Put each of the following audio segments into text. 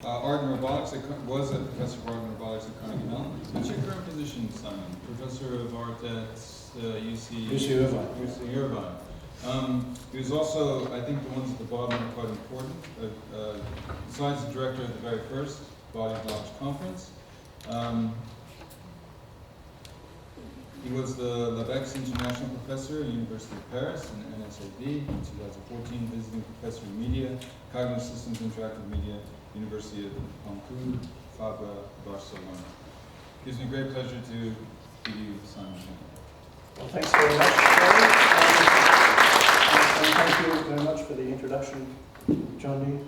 Art and robotics, was a professor of art and robotics at Carnegie Mellon. What's your current position, Simon? Professor of art at UC Irvine. He was also, I think the ones at the bottom are quite important. Besides the director of the very first Body of Knowledge Conference, he was the Lebeck's International Professor at the University of Paris and NSAD. In 2014, visiting professor of media, cognitive systems, interactive media, University of Pompeu, Fabra, Barcelona. It gives me great pleasure to give you Simon. Well, thanks very much, Gary. And thank you very much for the introduction, Johnny.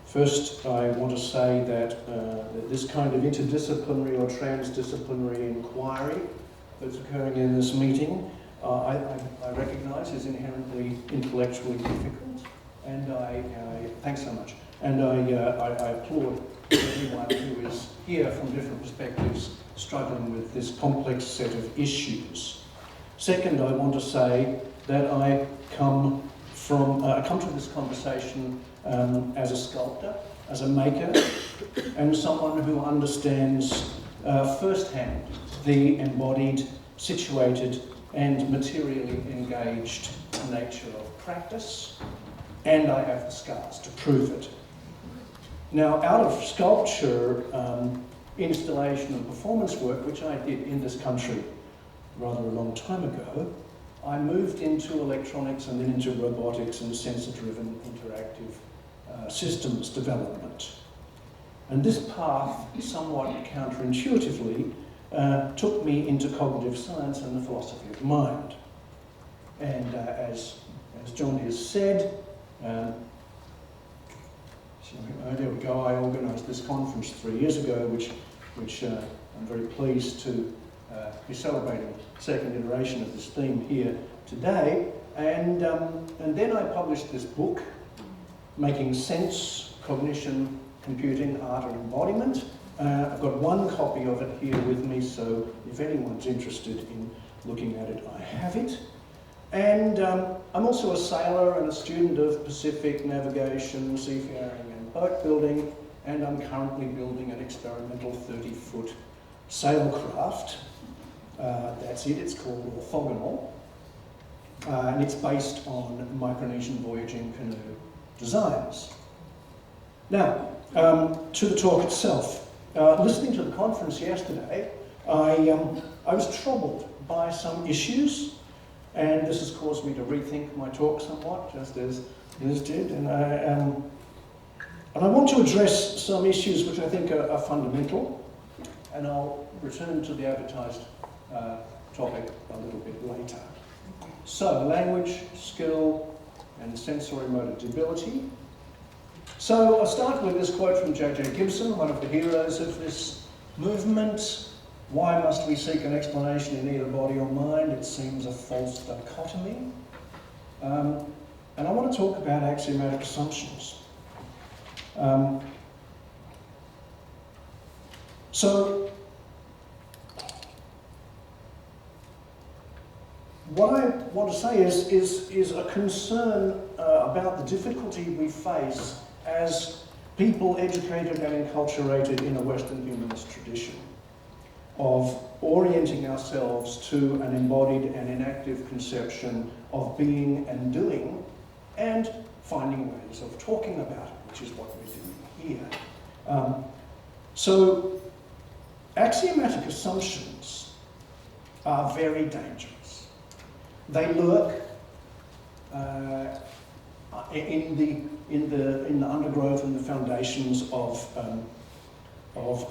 First, I want to say that this kind of interdisciplinary or transdisciplinary inquiry that's occurring in this meeting, I recognise is inherently intellectually difficult, and thanks so much. And I applaud everyone who is here from different perspectives, struggling with this complex set of issues. Second, I want to say that I come to this conversation as a sculptor, as a maker, and someone who understands firsthand the embodied, situated, and materially engaged nature of practice, and I have the scars to prove it. Now, out of sculpture, installation and performance work, which I did in this country rather a long time ago, I moved into electronics and then into robotics and sensor-driven interactive systems development. And this path, somewhat counterintuitively, took me into cognitive science and the philosophy of mind. And as John has said, there we go, I organised this conference 3 years ago, which I'm very pleased to be celebrating the second iteration of this theme here today. And then I published this book, Making Sense, Cognition, Computing, Art and Embodiment. I've got one copy of it here with me, so if anyone's interested in looking at it, I have it. And I'm also a sailor and a student of Pacific navigation, seafaring and boat building, and I'm currently building an experimental 30-foot sailcraft. That's it, it's called orthogonal, and it's based on Micronesian voyaging canoe designs. Now, to the talk itself. Listening to the conference yesterday, I was troubled by some issues, and this has caused me to rethink my talk somewhat, just as Liz did. And I want to address some issues which I think are fundamental, and I'll return to the advertised topic a little bit later. So, language, skill, and sensory motor debility. So I'll start with this quote from J.J. Gibson, one of the heroes of this movement. Why must we seek an explanation in either body or mind? It seems a false dichotomy. And I want to talk about axiomatic assumptions. So what I want to say is a concern about the difficulty we face as people educated and enculturated in a Western humanist tradition of orienting ourselves to an embodied and inactive conception of being and doing, and finding ways of talking about it, which is what we're doing here. So axiomatic assumptions are very dangerous. They lurk in the undergrowth and the foundations of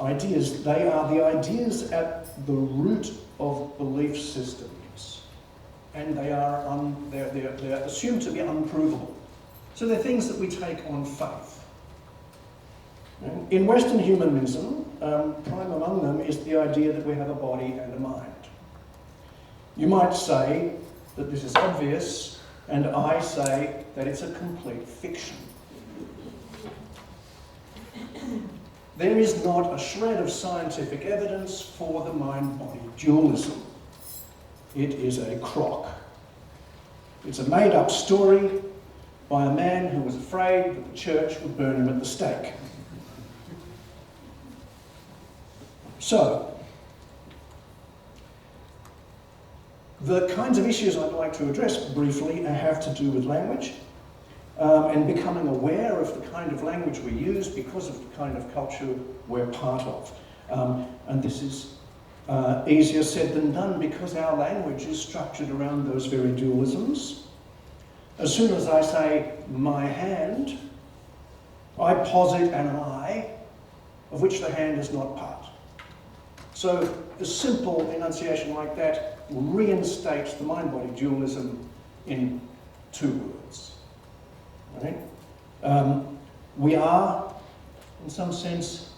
ideas. They are the ideas at the root of belief systems, and they're assumed to be unprovable. So they're things that we take on faith. In Western humanism, prime among them is the idea that we have a body and a mind. You might say that this is obvious, and I say that it's a complete fiction. There is not a shred of scientific evidence for the mind-body dualism. It is a crock. It's a made-up story by a man who was afraid that the church would burn him at the stake. So, the kinds of issues I'd like to address briefly have to do with language and becoming aware of the kind of language we use because of the kind of culture we're part of. And this is easier said than done because our language is structured around those very dualisms. As soon as I say my hand, I posit an I, of which the hand is not part. So a simple enunciation like that reinstates the mind-body dualism in 2 words. Right? We are, in some sense,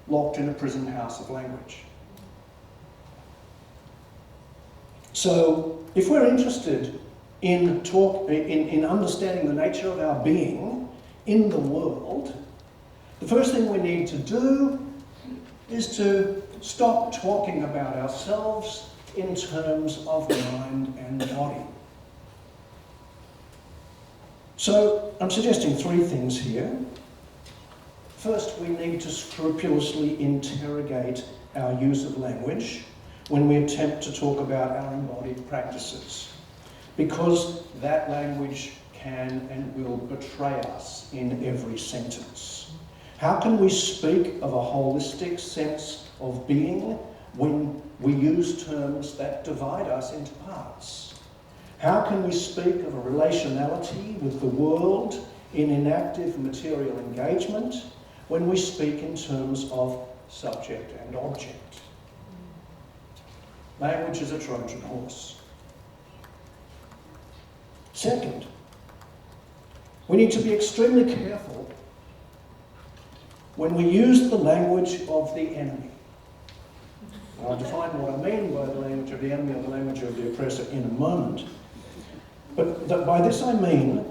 locked in a prison house of language. So, if we're interested in understanding the nature of our being in the world, the first thing we need to do is to stop talking about ourselves in terms of mind and body. So, I'm suggesting 3 things here. First, we need to scrupulously interrogate our use of language when we attempt to talk about our embodied practices, because that language can and will betray us in every sentence. How can we speak of a holistic sense of being when we use terms that divide us into parts? How can we speak of a relationality with the world in inactive material engagement when we speak in terms of subject and object? Language is a Trojan horse. Second, we need to be extremely careful when we use the language of the enemy. I'll define what I mean by the language of the enemy or the language of the oppressor in a moment. But by this I mean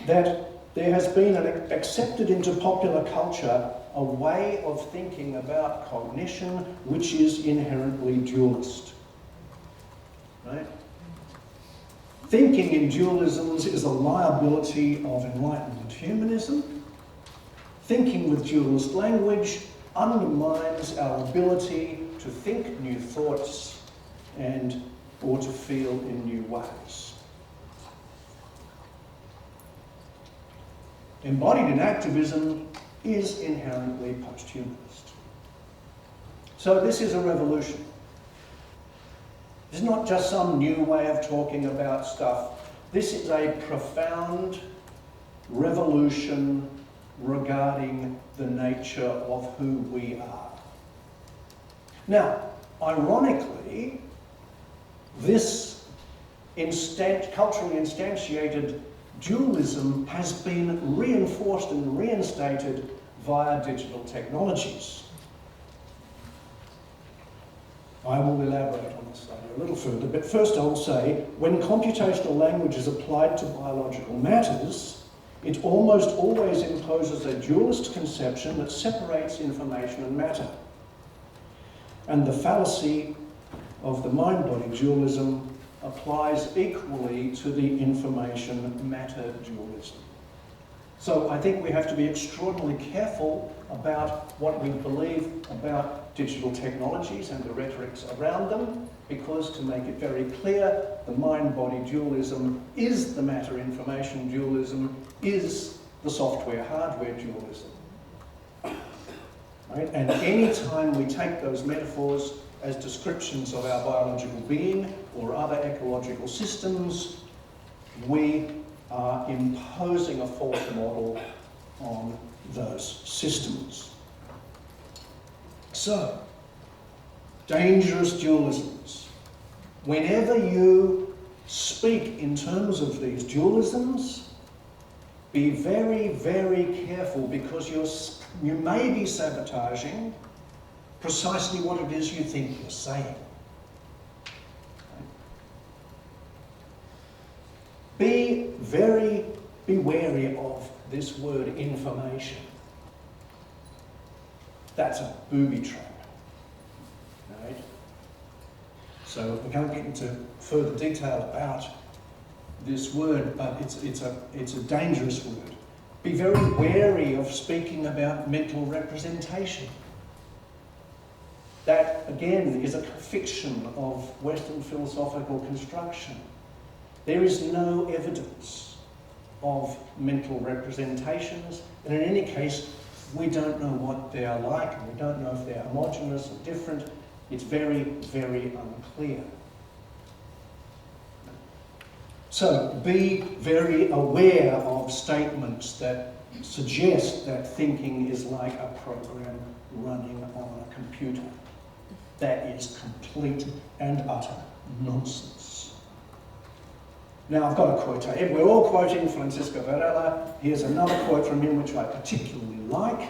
that there has been accepted into popular culture a way of thinking about cognition which is inherently dualist. Right? Thinking in dualisms is a liability of Enlightenment humanism. Thinking with dualist language undermines our ability to think new thoughts or to feel in new ways. Embodied in activism is inherently post-humanist. So this is a revolution. It's not just some new way of talking about stuff. This is a profound revolution regarding the nature of who we are. Now, ironically, this culturally instantiated dualism has been reinforced and reinstated via digital technologies. I will elaborate on this idea a little further, but first I'll say, when computational language is applied to biological matters, it almost always imposes a dualist conception that separates information and matter. And the fallacy of the mind-body dualism applies equally to the information-matter dualism. So I think we have to be extraordinarily careful about what we believe about digital technologies and the rhetorics around them, because to make it very clear, the mind-body dualism is the matter-information dualism, is the software-hardware dualism. Right? And any time we take those metaphors as descriptions of our biological being or other ecological systems, we are imposing a false model on those systems. So, dangerous dualisms. Whenever you speak in terms of these dualisms, be very, very careful, because you may be sabotaging precisely what it is you think you're saying. Be wary of this word information. That's a booby trap. Right? So we can't get into further detail about this word, but it's a dangerous word. Be very wary of speaking about mental representation. That, again, is a fiction of Western philosophical construction. There is no evidence of mental representations, and in any case, we don't know what they are like, and we don't know if they're homogeneous or different. It's very, very unclear. So be very aware of statements that suggest that thinking is like a program running on a computer. That is complete and utter nonsense. Now I've got a quote here. We're all quoting Francisco Varela. Here's another quote from him which I particularly like.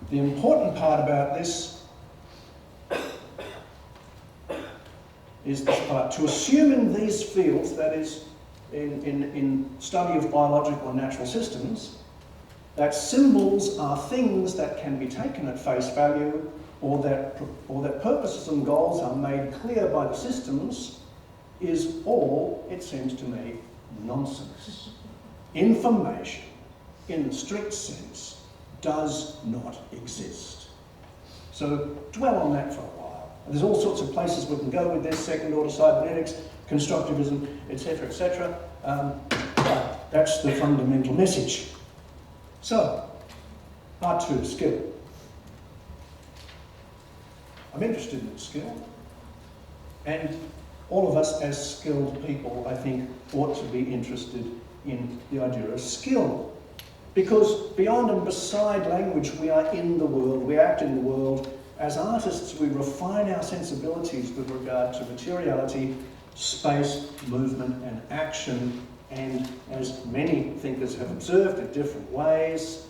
The important part about this is this part. To assume in these fields, that is, in study of biological and natural systems, that symbols are things that can be taken at face value, or that purposes and goals are made clear by the systems, is all, it seems to me, nonsense. Information, in the strict sense, does not exist. So dwell on that for a while. There's all sorts of places we can go with this: second order cybernetics, constructivism, etc., etc. But that's the fundamental message. So, part 2, skill. I'm interested in skill, and all of us as skilled people, I think, ought to be interested in the idea of skill. Because beyond and beside language, we are in the world, we act in the world. As artists, we refine our sensibilities with regard to materiality, space, movement, and action. And as many thinkers have observed in different ways,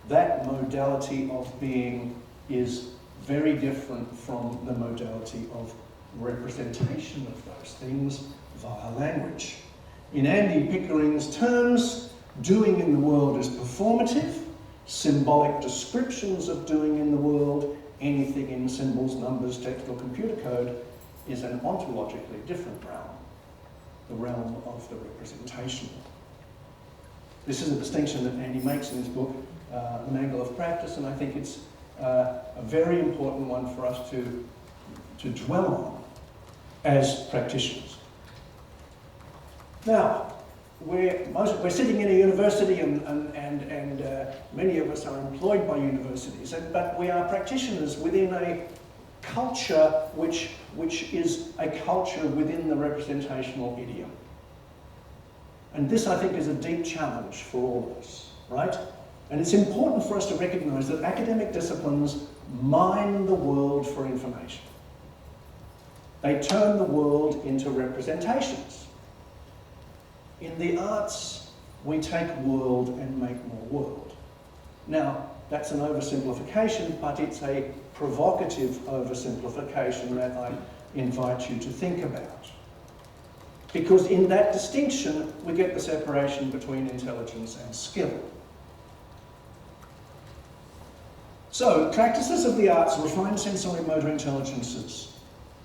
that modality of being is very different from the modality of representation of those things via language. In Andy Pickering's terms, doing in the world is performative. Symbolic descriptions of doing in the world, anything in symbols, numbers, text, or computer code, is an ontologically different realm. The realm of the representational. This is a distinction that Andy makes in his book, An Angle of Practice, and I think it's a very important one for us to dwell on as practitioners. Now, we're sitting in a university, and many of us are employed by universities, but we are practitioners within a culture which is a culture within the representational idiom. And this, I think, is a deep challenge for all of us, right? And it's important for us to recognise that academic disciplines mine the world for information. They turn the world into representations. In the arts, we take world and make more world. Now, that's an oversimplification, but it's a provocative oversimplification that I invite you to think about. Because in that distinction, we get the separation between intelligence and skill. So, practices of the arts refine sensory motor intelligences.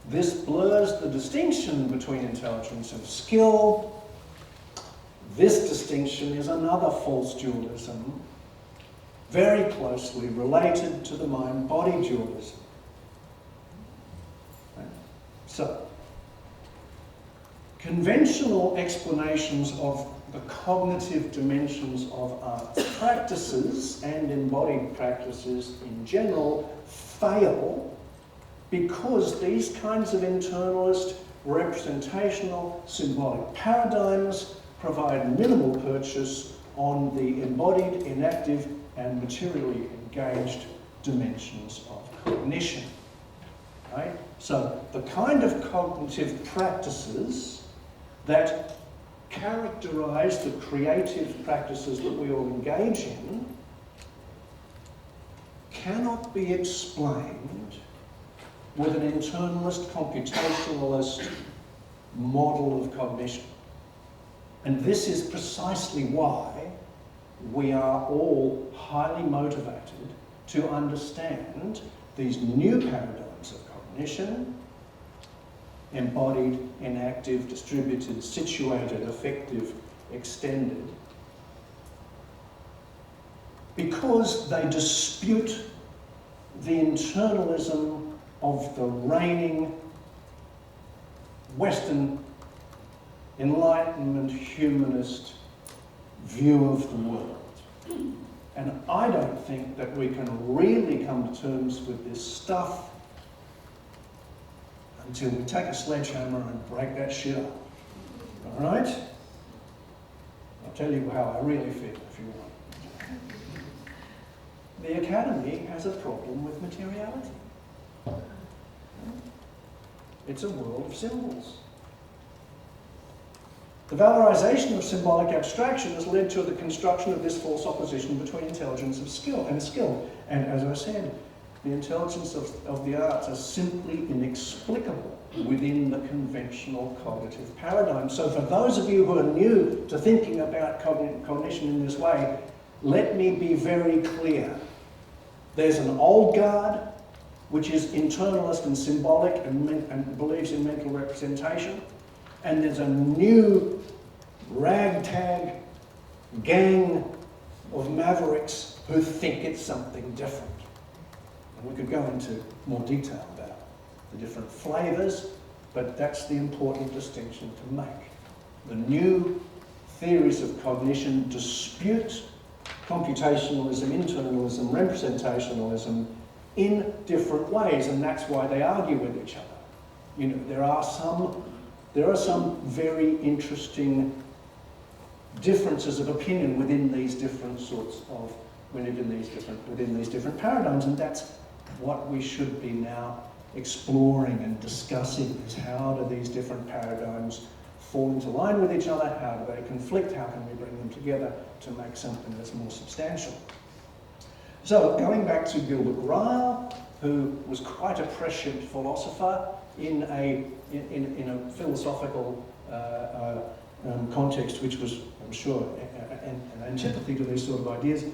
This blurs the distinction between intelligence and skill. This distinction is another false dualism, very closely related to the mind-body dualism. So, conventional explanations of the cognitive dimensions of arts practices and embodied practices in general fail because these kinds of internalist, representational, symbolic paradigms provide minimal purchase on the embodied, inactive, and materially engaged dimensions of cognition. Right? So the kind of cognitive practices that characterize the creative practices that we all engage in cannot be explained with an internalist, computationalist model of cognition. And this is precisely why we are all highly motivated to understand these new paradigms of cognition embodied, inactive, distributed, situated, effective, extended, because they dispute the internalism of the reigning Western Enlightenment humanist view of the world. And I don't think that we can really come to terms with this stuff until we take a sledgehammer and break that shit up. All right? I'll tell you how I really feel if you want. The Academy has a problem with materiality. It's a world of symbols. The valorization of symbolic abstraction has led to the construction of this false opposition between intelligence and skill. And as I said, the intelligence of the arts are simply inexplicable within the conventional cognitive paradigm. So for those of you who are new to thinking about cognition in this way, let me be very clear. There's an old guard, which is internalist and symbolic and believes in mental representation. And there's a new ragtag gang of mavericks who think it's something different. And we could go into more detail about the different flavours, but that's the important distinction to make. The new theories of cognition dispute computationalism, internalism, representationalism in different ways, and that's why they argue with each other. You know, there are some very interesting differences of opinion within these different sorts of within these different paradigms, and that's what we should be now exploring and discussing, is how do these different paradigms fall into line with each other, how do they conflict, how can we bring them together to make something that's more substantial. So going back to Gilbert Ryle, who was quite a prescient philosopher in a philosophical context, which was, I'm sure, an antipathy to these sort of ideas.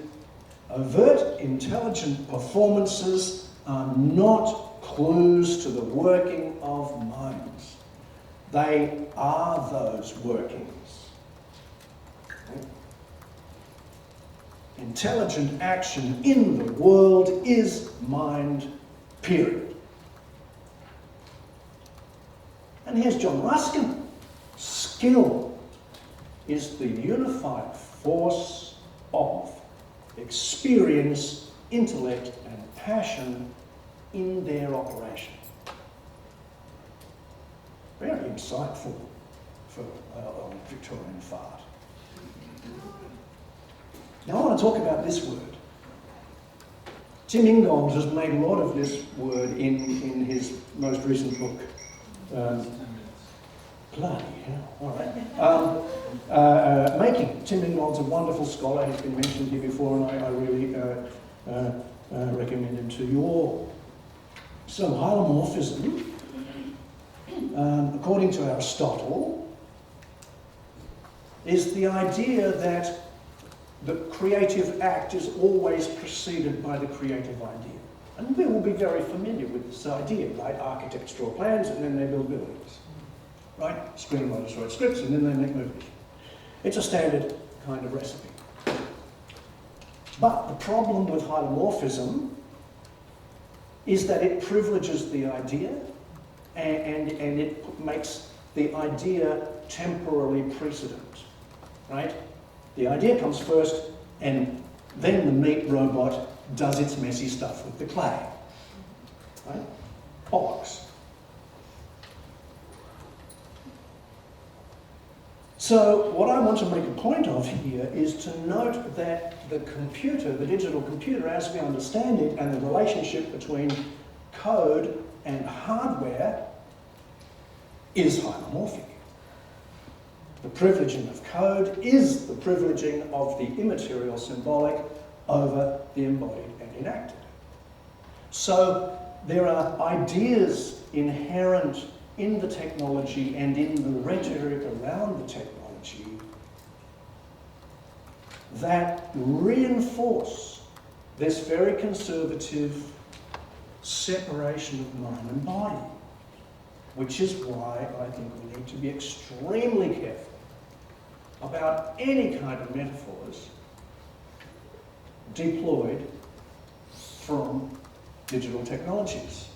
Overt intelligent performances are not clues to the working of minds. They are those workings. Intelligent action in the world is mind, period. And here's John Ruskin. Skill is the unified force of experience, intellect, and passion in their operation. Very insightful for a Victorian fart. Now I want to talk about this word. Tim Ingold has made a lot of this word in his most recent book. Bloody hell, all right. Making. Tim Ingold's a wonderful scholar. He's been mentioned here before, and I really recommend him to you all. So, hylomorphism, according to Aristotle, is the idea that the creative act is always preceded by the creative idea. And we will be very familiar with this idea, right? Architects draw plans and then they build buildings, right? Screenwriters write scripts and then they make movies. It's a standard kind of recipe. But the problem with hylomorphism is that it privileges the idea and it makes the idea temporally precedent, right? The idea comes first, and then the meat robot does its messy stuff with the clay. Right? Bollocks. So what I want to make a point of here is to note that the computer, the digital computer as we understand it, and the relationship between code and hardware is hylomorphic. The privileging of code is the privileging of the immaterial symbolic over the embodied and enacted. So there are ideas inherent in the technology and in the rhetoric around the technology that reinforce this very conservative separation of mind and body. which is why I think we need to be extremely careful about any kind of metaphors deployed from digital technologies.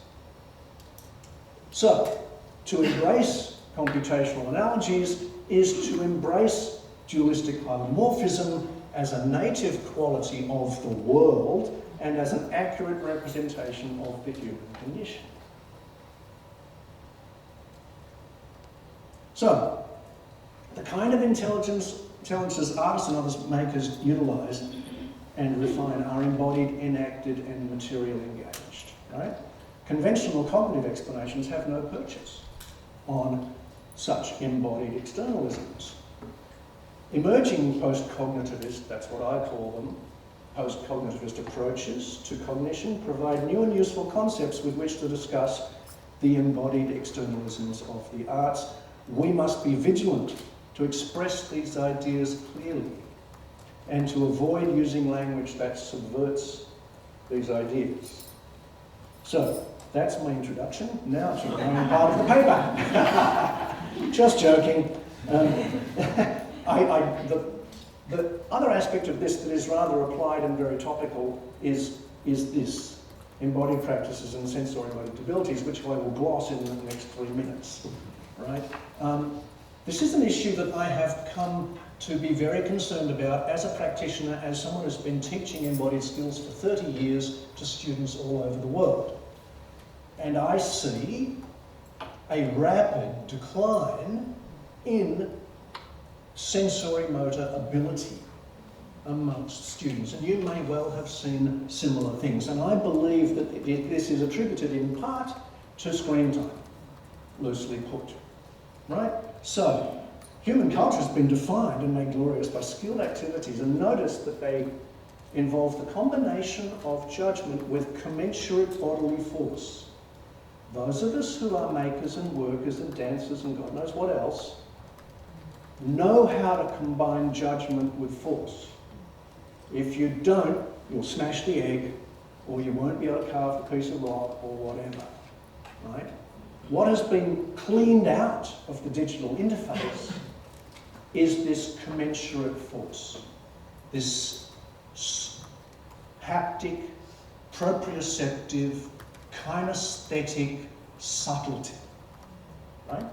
So, to embrace computational analogies is to embrace dualistic holomorphism as a native quality of the world and as an accurate representation of the human condition. So, the kind of intelligences artists and others makers utilise and refine are embodied, enacted and material engaged, right? Conventional cognitive explanations have no purchase on such embodied externalisms. Emerging post-cognitivist, that's what I call them, post-cognitivist approaches to cognition provide new and useful concepts with which to discuss the embodied externalisms of the arts. We must be vigilant to express these ideas clearly and to avoid using language that subverts these ideas. So, that's my introduction. Now to the main part of the paper. Just joking. The other aspect of this that is rather applied and very topical is this, embodied practices and sensory-motor abilities, which I will gloss in the next 3 minutes. Right? This is an issue that I have come to be very concerned about as a practitioner, as someone who's been teaching embodied skills for 30 years to students all over the world. And I see a rapid decline in sensory-motor ability amongst students. And you may well have seen similar things. And I believe that this is attributed in part to screen time, loosely put. Right? So, human culture has been defined and made glorious by skilled activities, and notice that they involve the combination of judgment with commensurate bodily force. Those of us who are makers and workers and dancers and God knows what else know how to combine judgment with force. If you don't, you'll smash the egg, or you won't be able to carve the piece of rock, or whatever. Right? What has been cleaned out of the digital interface is this commensurate force, this haptic, proprioceptive, kinesthetic subtlety, right?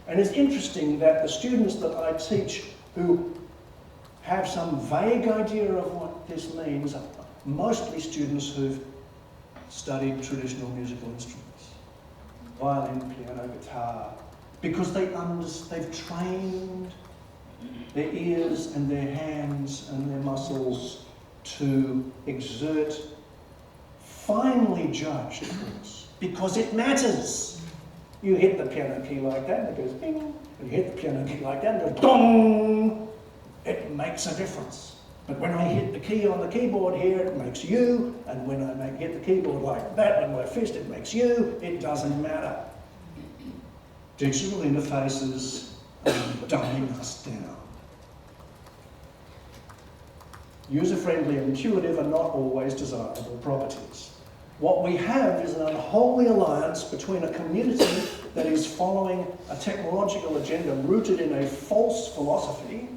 And it's interesting that the students that I teach who have some vague idea of what this means are mostly students who've studied traditional musical instruments. Violin, piano, guitar, because they've trained their ears and their hands and their muscles to exert finely judged force, because it matters. You hit the piano key like that, and it goes bing, and you hit the piano key like that, and it goes dong. It makes a difference. But when I hit the key on the keyboard here, it makes you, and when I hit the keyboard like that with my fist, it makes you. It doesn't matter. Digital interfaces are dumbing us down. User-friendly and intuitive are not always desirable properties. What we have is an unholy alliance between a community that is following a technological agenda rooted in a false philosophy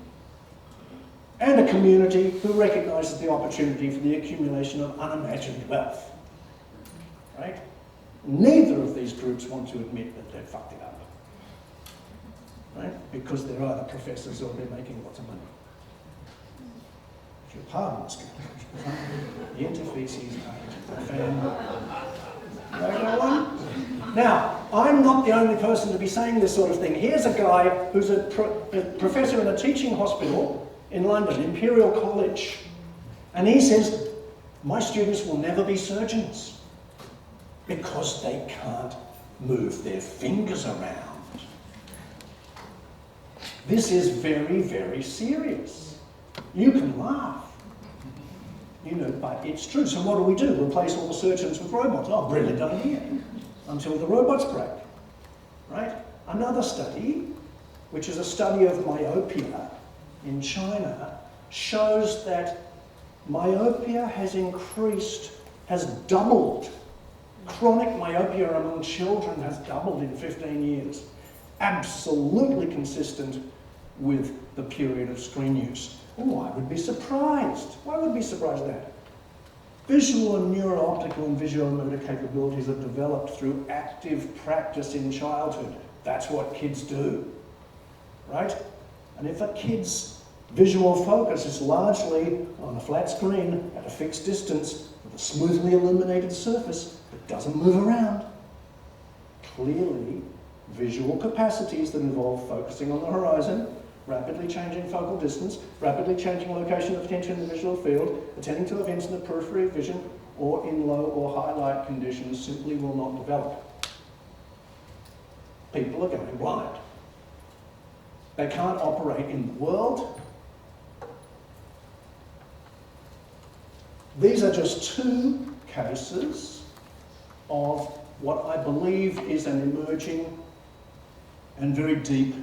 and a community who recognises the opportunity for the accumulation of unimagined wealth. Right? Neither of these groups want to admit that they've fucked it up. Right? Because they're either professors or they're making lots of money. If you'll pardon this, the interfaces are fan. Right, one? Now, I'm not the only person to be saying this sort of thing. Here's a guy who's a professor in a teaching hospital in London, Imperial College. And he says, my students will never be surgeons because they can't move their fingers around. This is very, very serious. You can laugh, but it's true. So what do? Replace all the surgeons with robots? Oh, brilliant idea. Until the robots break, right? Another study, which is a study of myopia in China, shows that myopia has doubled Chronic myopia among children has doubled in 15 years. Absolutely consistent with the period of screen use. Oh, I would be surprised. Why would I be surprised at that? Visual and neuro-optical and visual-motor capabilities are developed through active practice in childhood. That's what kids do, right? And if a kid's visual focus is largely on a flat screen at a fixed distance with a smoothly illuminated surface that doesn't move around, clearly visual capacities that involve focusing on the horizon, rapidly changing focal distance, rapidly changing location of attention in the visual field, attending to events in the periphery of vision, or in low or high light conditions simply will not develop. People are going blind. They can't operate in the world. These are just two cases of what I believe is an emerging and very deep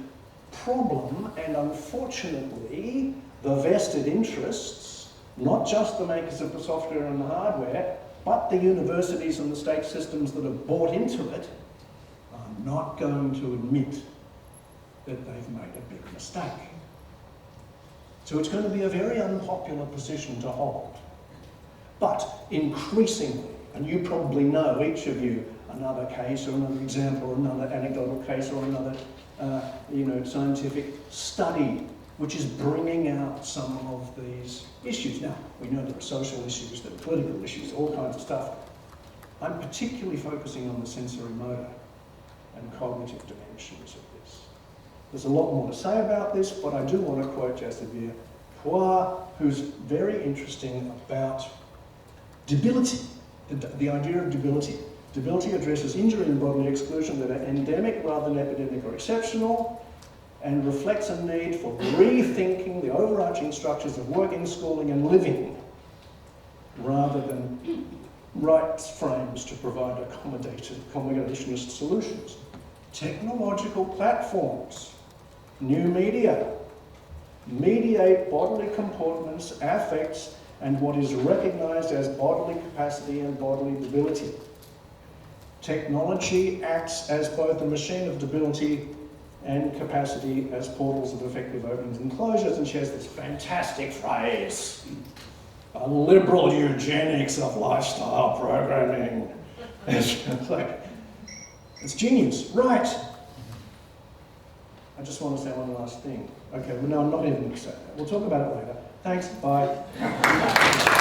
problem, and unfortunately the vested interests, not just the makers of the software and the hardware, but the universities and the state systems that have bought into it, are not going to admit that they've made a big mistake. So it's going to be a very unpopular position to hold. But increasingly, and you probably know, each of you, another case or another example or another anecdotal case or another scientific study which is bringing out some of these issues. Now, we know there are social issues, there are political issues, all kinds of stuff. I'm particularly focusing on the sensory motor and cognitive dimensions of this. There's a lot more to say about this, but I do want to quote Jasavir Kaur, who's very interesting about debility, the idea of debility. Debility addresses injury and bodily exclusion that are endemic rather than epidemic or exceptional, and reflects a need for rethinking the overarching structures of working, schooling and living, rather than right frames to provide accommodationist solutions. Technological platforms, new media, mediate bodily comportments, affects, and what is recognised as bodily capacity and bodily debility. Technology acts as both a machine of debility and capacity as portals of effective openings and closures, and she has this fantastic phrase, a liberal eugenics of lifestyle programming. It's like, it's genius, right? I just want to say one last thing. Okay, well, no, I'm not even going to say that. We'll talk about it later. Thanks, bye.